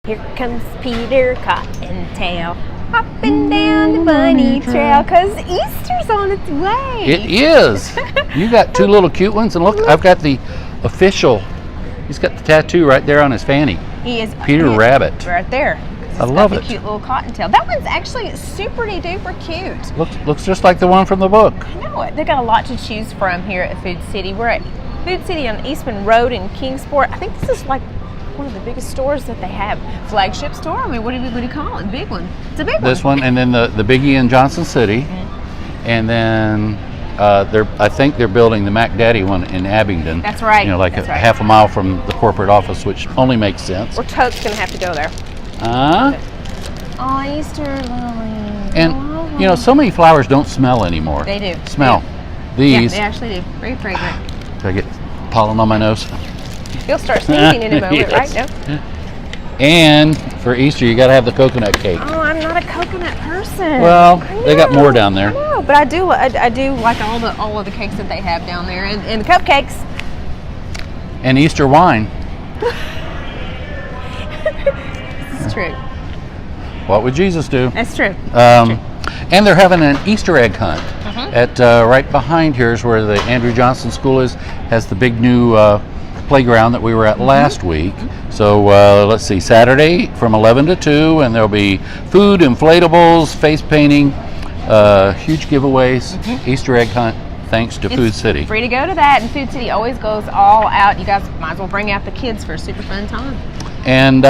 Here comes Peter Cottontail, hopping down the bunny trail, 'cause Easter's on its way. It is. You got two little cute ones, and look, I've got the official. He's got the tattoo right there on his fanny. He is Peter Rabbit. right there. I love got it. The cute little cottontail. That one's actually super duper cute. Looks just like the one from the book. I know it. They got a lot to choose from here at Food City. We're at Food City on Eastman Road in Kingsport. I think this is like one of the biggest stores that they have. Flagship store. I mean, what do you call it? Big one. It's a big one. This one, and then the biggie in Johnson City, and then I think they're building the Mac Daddy one in Abingdon. That's right. You know, like That's right. half a mile from the corporate office, which only makes sense. We're totes gonna have to go there. Oh, Easter lilies. And you know, so many flowers don't smell anymore. They do. Smell. Yeah, These. they actually do. Very fragrant. Do I get pollen on my nose? You'll start sneezing in a moment, Yes. right? No? And for Easter, you got to have the coconut cake. Oh, I'm not a coconut person. Well, I they got know, more down there. I know, but I do like all of the cakes that they have down there, and the cupcakes. And Easter wine. It's true. What would Jesus do? That's true. And they're having an Easter egg hunt at right behind here is where the Andrew Johnson School is. Has the big new playground that we were at last week. So let's see, Saturday from 11 to 2, and there'll be food, inflatables, face painting, huge giveaways, Easter egg hunt. Thanks to Food City. Free to go to that, and Food City always goes all out. You guys might as well bring out the kids for a super fun time. And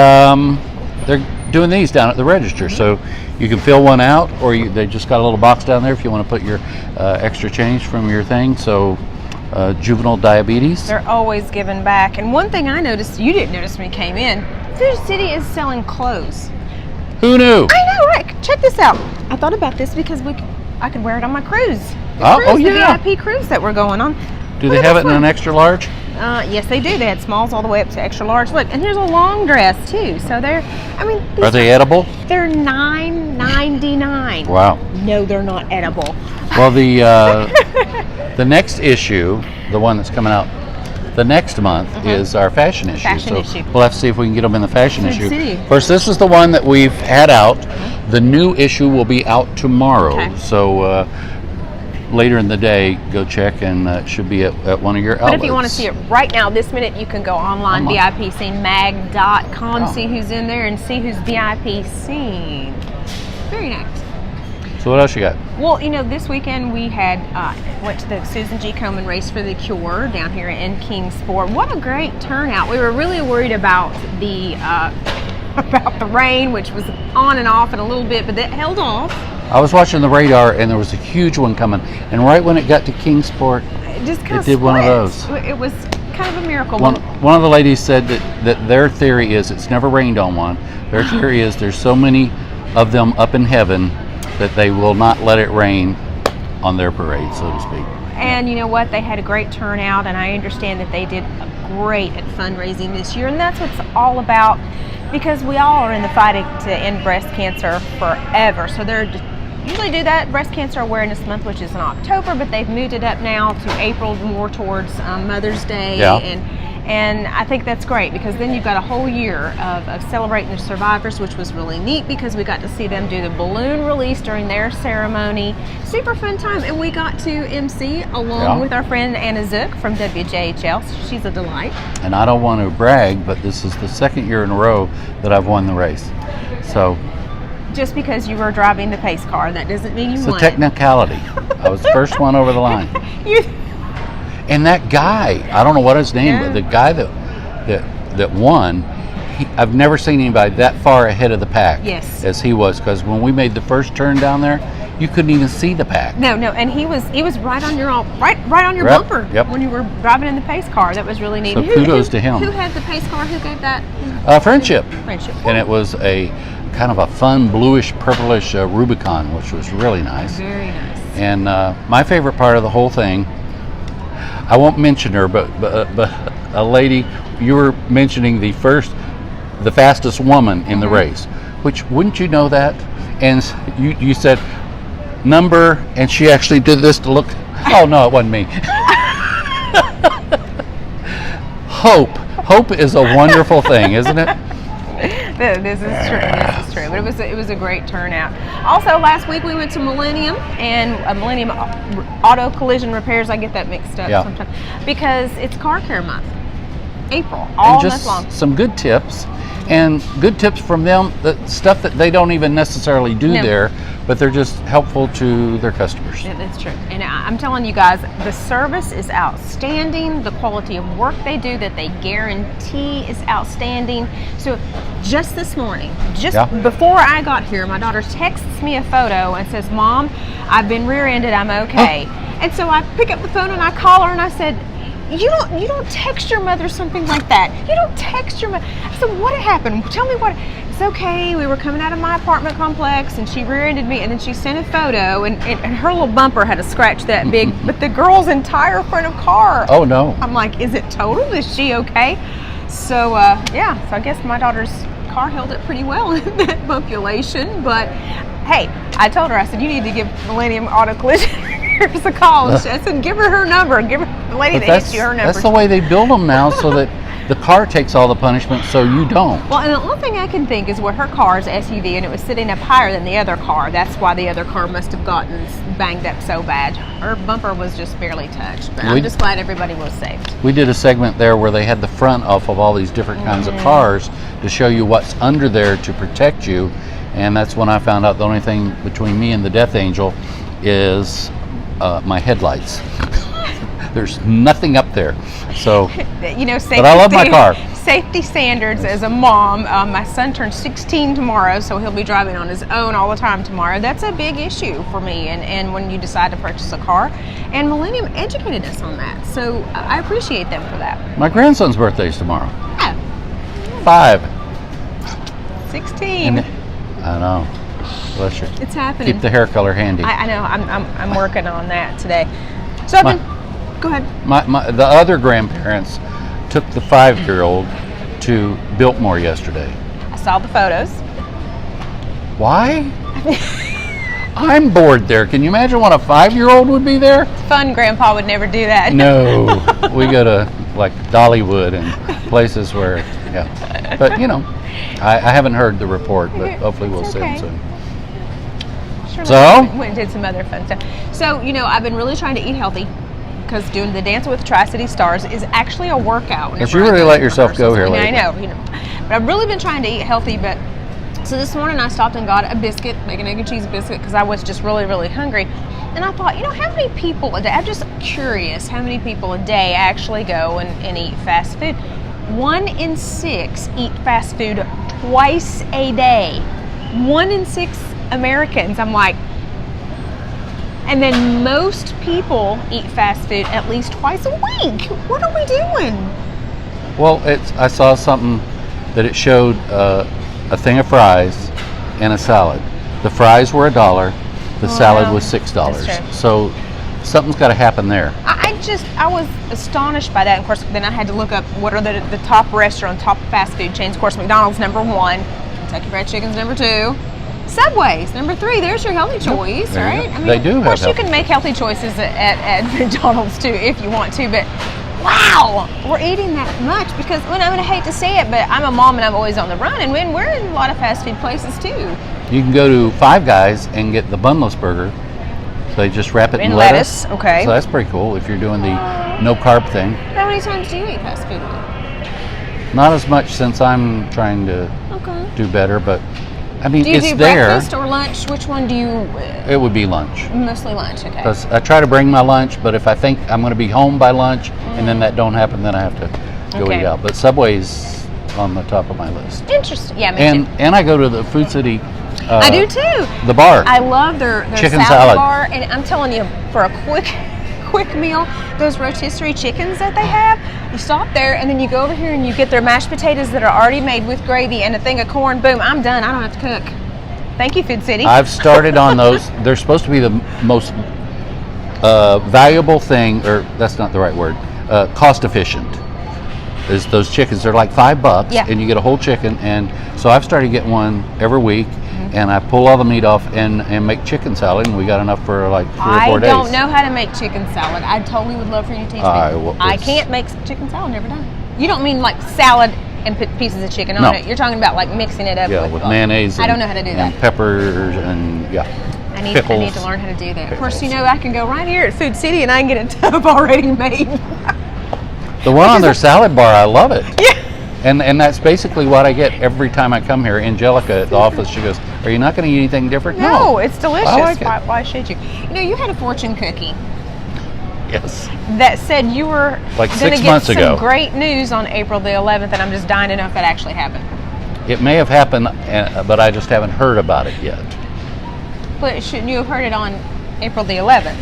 they're doing these down at the register, so you can fill one out, or they just got a little box down there if you want to put your extra change from your thing. So juvenile diabetes. They're always giving back. And one thing I noticed, you didn't notice when you came in, Food City is selling clothes. Who knew? I know, right? Check this out. I thought about this because I could wear it on my cruise. Yeah. The VIP cruise that we're going on. Do they have it in an extra large? Yes, they do. They had smalls all the way up to extra large. Look, and here's a long dress too. So Are they edible? They're $9.99. Wow. No, they're not edible. Well, the next issue, the one that's coming out the next month, is our fashion issue. Fashion issue. We'll have to see if we can get them in the fashion Food issue. City. Of course, this is the one that we've had out. The new issue will be out tomorrow. Okay. So later in the day, go check, and it should be at one of your outlets. But if you want to see it right now, this minute, you can go online, VIPsceneMag.com, see who's in there, and see who's VIP scene. Very nice. So what else you got? Well, you know, this weekend we had went to the Susan G. Komen Race for the Cure down here in Kingsport. What a great turnout! We were really worried about the rain, which was on and off and a little bit, but that held off. I was watching the radar, and there was a huge one coming, and right when it got to Kingsport, It just kind it of did one of those. It was kind of a miracle. One of the ladies said that their theory is it's never rained on one. Their theory is there's so many of them up in heaven that they will not let it rain on their parade, so to speak. And you know what? They had a great turnout, and I understand that they did great at fundraising this year, and that's what it's all about, because we all are in the fight to end breast cancer forever. So they're usually do that Breast Cancer Awareness Month, which is in October, but they've moved it up now to April, more towards Mother's Day. Yeah. And I think that's great, because then you've got a whole year of celebrating the survivors, which was really neat because we got to see them do the balloon release during their ceremony. Super fun time. And we got to MC along with our friend Anna Zook from WJHL. She's a delight. And I don't want to brag, but this is the second year in a row that I've won the race. So just because you were driving the pace car, that doesn't mean you won. It's a technicality. I was the first one over the line. And that guy, I don't know what his name, but the guy that won, I've never seen anybody that far ahead of the pack as he was, because when we made the first turn down there, you couldn't even see the pack. No, and he was right on your bumper when you were driving in the pace car. That was really neat. So kudos to him. Who had the pace car? Who gave that? Friendship. Friendship. And it was a kind of a fun bluish purplish Rubicon, which was really nice. Very nice. And my favorite part of the whole thing, I won't mention her, but a lady, you were mentioning the fastest woman in the race, which, wouldn't you know that? And you said number, and she actually did this to look. Oh no, it wasn't me. Hope is a wonderful thing, isn't it? This is true. This is true. But it was a great turnout. Also, last week we went to Millennium and Millennium Auto Collision Repairs. I get that mixed up sometimes because it's Car Care Month, April, all month long. Some good tips. And good tips from them, the stuff that they don't even necessarily do there, but they're just helpful to their customers. Yeah, that's true. And I'm telling you guys, the service is outstanding. The quality of work they do that they guarantee is outstanding. So just this morning, before I got here, my daughter texts me a photo and says, "Mom, I've been rear-ended, I'm okay." And so I pick up the phone and I call her and I said, You don't text your mother something like that. You don't text your mother. I said, what happened? Tell me what. It's okay. We were coming out of my apartment complex and she rear-ended me, and then she sent a photo and her little bumper had a scratch that big, but the girl's entire front of car. Oh no. I'm like, is it totaled? Is she okay? So so I guess my daughter's car held it pretty well in that bumpulation. But hey, I told her, I said, you need to give Millennium Auto Collision a call. I said, give her number. Give her the lady that hits you her number. That's the way they build them now, so that the car takes all the punishment, so you don't. Well, and the only thing I can think is where her car is SUV and it was sitting up higher than the other car. That's why the other car must have gotten banged up so bad. Her bumper was just barely touched. But I'm just glad everybody was saved. We did a segment there where they had the front off of all these different kinds of cars to show you what's under there to protect you. And that's when I found out the only thing between me and the Death Angel is my headlights. There's nothing up there. So, but I love my car. Safety standards as a mom. My son turns 16 tomorrow, so he'll be driving on his own all the time tomorrow. That's a big issue for me. And when you decide to purchase a car, and Millennium educated us on that, so I appreciate them for that. My grandson's birthday is tomorrow. Yeah. 5. 16. I know. Bless you. It's happening. Keep the hair color handy. I know. I'm working on that today. So go ahead. The other grandparents took the 5-year-old to Biltmore yesterday. I saw the photos. Why? I'm bored there. Can you imagine what a 5-year-old would be there? Fun. Grandpa would never do that. No. We go to like Dollywood and places where, yeah. But I haven't heard the report, but hopefully we'll see it soon. Sure. So? Went and did some other fun stuff. So, I've been really trying to eat healthy because doing the Dance with Tri-City Stars is actually a workout. But you really let yourself go here lately. I know. But I've really been trying to eat healthy. But so this morning I stopped and got a biscuit, bacon, egg, and cheese biscuit, because I was just really, really hungry. And I thought, how many people a day, I'm just curious how many people a day actually go and eat fast food. 1 in 6 eat fast food twice a day. 1 in 6 Americans. I'm like, and then most people eat fast food at least twice a week. What are we doing? Well, I saw something that it showed a thing of fries and a salad. The fries were $1. The salad was $6. That's true. So something's got to happen there. I was astonished by that. Of course, then I had to look up what are the top top fast food chains. Of course, McDonald's number 1, Kentucky Fried Chicken's number 2, Subway's number 3. There's your healthy choice, right? I mean, they do. Of course, you can make healthy choices at McDonald's too if you want to, but wow, we're eating that much because I'm going to hate to say it, but I'm a mom and I'm always on the run, and we're in a lot of fast food places too. You can go to Five Guys and get the bunless burger. So they just wrap it in lettuce. Okay. So that's pretty cool if you're doing the no carb thing. How many times do you eat fast food a week? Not as much since I'm trying to do better, but I mean, do you it's do there. breakfast or lunch? Which one do you? It would be lunch. Mostly lunch, okay. Because I try to bring my lunch, but if I think I'm going to be home by lunch and then that don't happen, then I have to go eat out. But Subway's on the top of my list. Interesting. Yeah, me too. And I go to the Food City. I do too. The bar. I love their chicken salad bar, and I'm telling you, for a quick meal, those rotisserie chickens that they have, you stop there and then you go over here and you get their mashed potatoes that are already made with gravy and a thing of corn. Boom, I'm done. I don't have to cook. Thank you, Food City. I've started on those. They're supposed to be the most valuable thing, or that's not the right word, cost efficient. Is those chickens. They're like $5 and you get a whole chicken. And so I've started getting one every week. And I pull all the meat off and make chicken salad, and we got enough for like 3 or 4 days. I don't know how to make chicken salad. I totally would love for you to teach me. I can't make chicken salad, never done. You don't mean like salad and put pieces of chicken No. on it. You're talking about like mixing it up Yeah, with mayonnaise. I don't know how to do and that. peppers and I need pickles. to learn how to do that. Of course, Pickles. I can go right here at Food City and I can get a tub already made. The one on their salad bar, I love it. Yeah. And that's basically what I get every time I come here. Angelica at the office, she goes, "Are you not going to eat anything different?" No, it's delicious. I like it. Why should you? You know, you had a fortune cookie Yes. that said you were Like going 6 to get months some ago. great news on April the 11th, and I'm just dying to know if that actually happened. It may have happened, but I just haven't heard about it yet. But shouldn't you have heard it on April the 11th?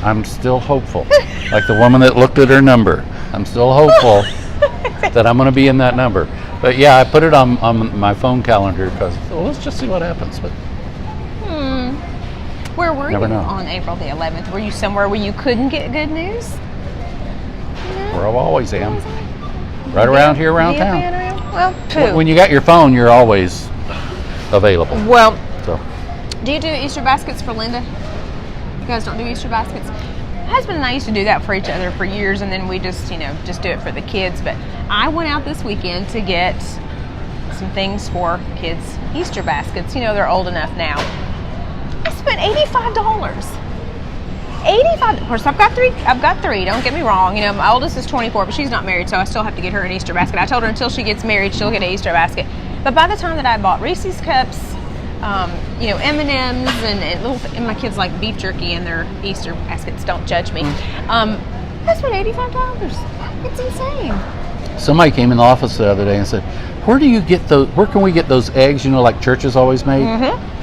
I'm still hopeful. Like the woman that looked at her number. I'm still hopeful that I'm going to be in that number. But yeah, I put it on my phone calendar because, well, let's just see what happens. But Where were Never you know. on April the 11th? Were you somewhere where you couldn't get good news? where I always am. Right around here, around town. Well, poo. When you got your phone, you're always available. Well, So do you do Easter baskets for Linda? You guys don't do Easter baskets? My husband and I used to do that for each other for years, and then we just, just do it for the kids. But I went out this weekend to get some things for kids' Easter baskets. They're old enough now. I spent $85. 85. Of course, I've got three. Don't get me wrong. My oldest is 24, but she's not married, so I still have to get her an Easter basket. I told her until she gets married, she'll get an Easter basket. But by the time that I bought Reese's cups, M&Ms, and my kids like beef jerky in their Easter baskets. Don't judge me. I spent $85. It's insane. somebody came in the office the other day and said, "Where do you get those? Where can we get those eggs? Like churches always make."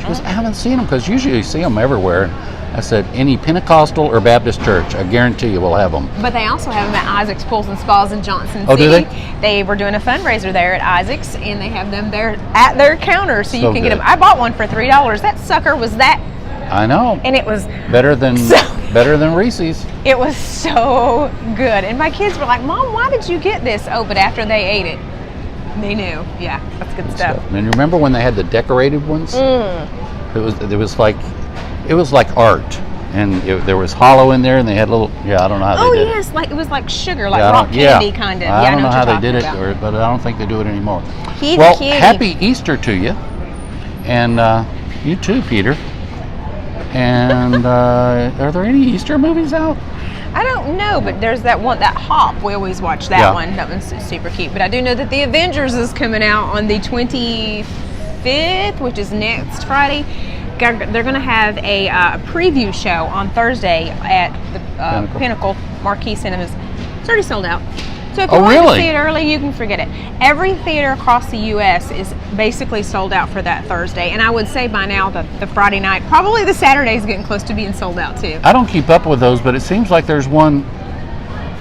She goes, "I haven't seen them because usually you see them everywhere." I said, "Any Pentecostal or Baptist church, I guarantee you will have them." But they also have them at Isaac's Pools and Spas in Johnson Oh, City. do they? They were doing a fundraiser there at Isaac's, and they have them there at their counter, so you So can get good. them. I bought one for $3. That sucker was I know. and it was Better than So- Reese's. It was so good. And my kids were like, "Mom, why did you get this?" Oh, but after they ate it, they knew. Yeah, that's good stuff. And remember when they had the decorated ones? It was like art, and there was hollow in there, and they had little. Yeah, I don't know how Oh, they did yes, it was like sugar, like it. rock candy kind of. I don't know what how you're they did it, talking about. but I don't think they do it anymore. Kitty, Well, kitty. happy Easter to you, and you too, Peter. And are there any Easter movies out? I don't know, but there's that one, that Hop. We always watch that Yeah. one. That one's super cute. But I do know that The Avengers is coming out on the 25th, which is next Friday. They're going to have a preview show on Thursday at the Pinnacle Marquee Cinemas. It's already sold out. So if you want really? to see it early, you can forget it. Every theater across the U.S. is basically sold out for that Thursday. And I would say by now the Friday night, probably the Saturday is getting close to being sold out too. I don't keep up with those, but it seems like there's one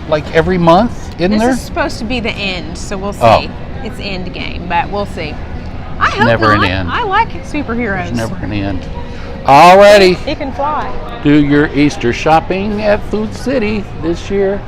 like every month, isn't This there? is supposed to be the end, so we'll see. Oh. It's end game, but we'll see. I hope never not. an end. I like superheroes. It's never an end. Alrighty, It can fly. do your Easter shopping at Food City this year.